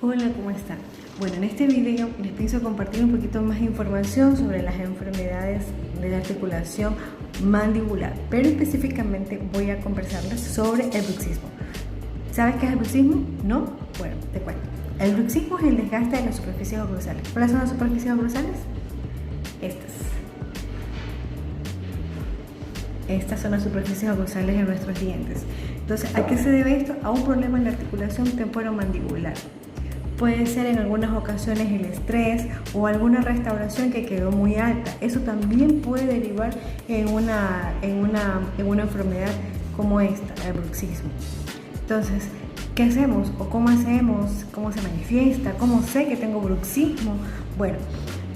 Hola, ¿cómo están? Bueno, en este video les pienso compartir un poquito más información sobre las enfermedades de la articulación mandibular, pero específicamente voy a conversarles sobre el bruxismo. ¿Sabes qué es el bruxismo? ¿No? Bueno, te cuento. El bruxismo es el desgaste de las superficies oclusales. ¿Cuáles son las superficies oclusales? Estas son las superficies oclusales de nuestros dientes. Entonces, ¿a qué se debe esto? A un problema en la articulación temporomandibular. Puede ser en algunas ocasiones el estrés o alguna restauración que quedó muy alta. Eso también puede derivar en una enfermedad como esta, el bruxismo. Entonces, ¿qué hacemos? ¿O cómo hacemos? ¿Cómo se manifiesta? ¿Cómo sé que tengo bruxismo? Bueno,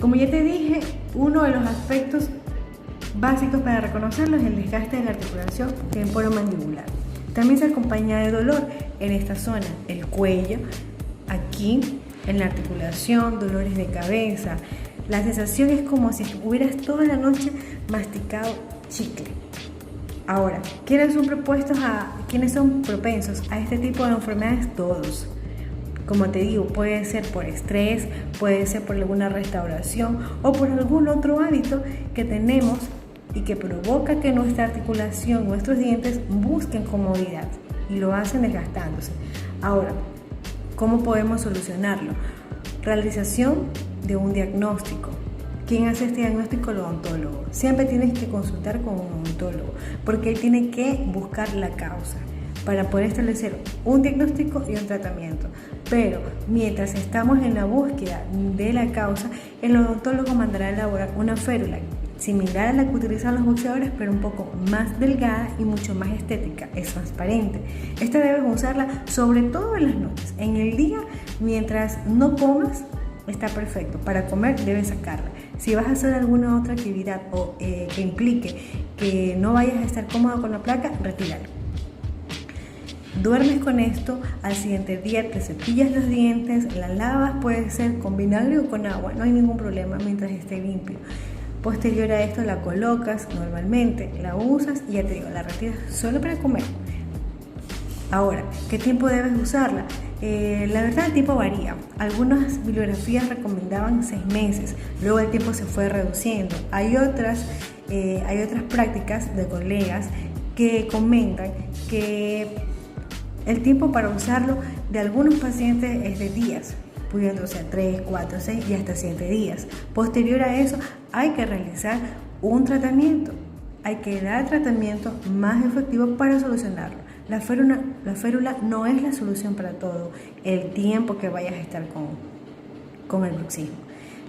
como ya te dije, uno de los aspectos básicos para reconocerlo es el desgaste de la articulación temporomandibular. También se acompaña de dolor en esta zona, el cuello, aquí en la articulación, dolores de cabeza. La sensación es como si hubieras toda la noche masticado chicle. Ahora, ¿quiénes son propensos a este tipo de enfermedades? Todos. Como te digo, puede ser por estrés, puede ser por alguna restauración o por algún otro hábito que tenemos y que provoca que nuestra articulación, nuestros dientes busquen comodidad y lo hacen desgastándose. Ahora, ¿cómo podemos solucionarlo? Realización de un diagnóstico. ¿Quién hace este diagnóstico? El odontólogo. Siempre tienes que consultar con un odontólogo porque él tiene que buscar la causa para poder establecer un diagnóstico y un tratamiento. Pero mientras estamos en la búsqueda de la causa, el odontólogo mandará a elaborar una férula similar a la que utilizan los boxeadores, pero un poco más delgada y mucho más estética, es transparente. Esta debes usarla sobre todo en las noches. En el día, mientras no comas, está perfecto. Para comer debes sacarla. Si vas a hacer alguna otra actividad o que implique que no vayas a estar cómodo con la placa, retírala. Duermes con esto, al siguiente día te cepillas los dientes, la lavas, puede ser con vinagre o con agua, no hay ningún problema mientras esté limpio. Posterior a esto la colocas normalmente, la usas y ya te digo, la retiras solo para comer. Ahora, ¿qué tiempo debes usarla? La verdad el tiempo varía. Algunas bibliografías recomendaban 6 meses, luego el tiempo se fue reduciendo. Hay otras prácticas de colegas que comentan que el tiempo para usarlo de algunos pacientes es de días, pudiendo ser 3, 4, 6 y hasta 7 días. Posterior a eso hay que realizar un tratamiento. Hay que dar tratamiento más efectivo para solucionarlo. La férula no es la solución para todo el tiempo que vayas a estar con el bruxismo.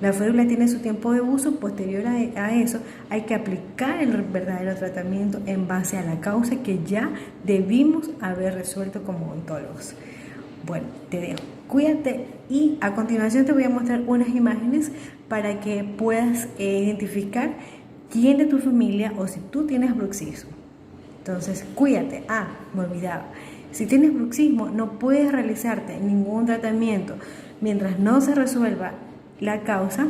La férula tiene su tiempo de uso. Posterior a eso hay que aplicar el verdadero tratamiento en base a la causa que ya debimos haber resuelto como odontólogos. Bueno, te dejo. Cuídate y a continuación te voy a mostrar unas imágenes para que puedas identificar quién de tu familia o si tú tienes bruxismo. Entonces, cuídate. Me olvidaba. Si tienes bruxismo, no puedes realizarte ningún tratamiento mientras no se resuelva la causa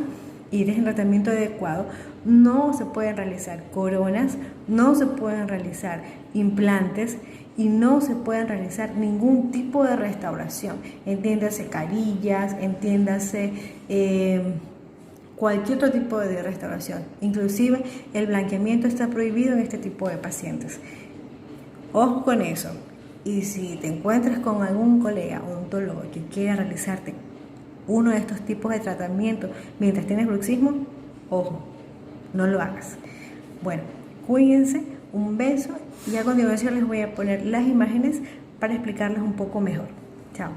y des el tratamiento adecuado. No se pueden realizar coronas, no se pueden realizar implantes y no se pueden realizar ningún tipo de restauración, entiéndase carillas, entiéndase cualquier otro tipo de restauración. Inclusive el blanqueamiento está prohibido en este tipo de pacientes. Ojo con eso. Y si te encuentras con algún colega odontólogo que quiera realizarte uno de estos tipos de tratamientos mientras tienes bruxismo, ojo, no lo hagas. Bueno, cuídense, un beso y a continuación les voy a poner las imágenes para explicarles un poco mejor. Chao.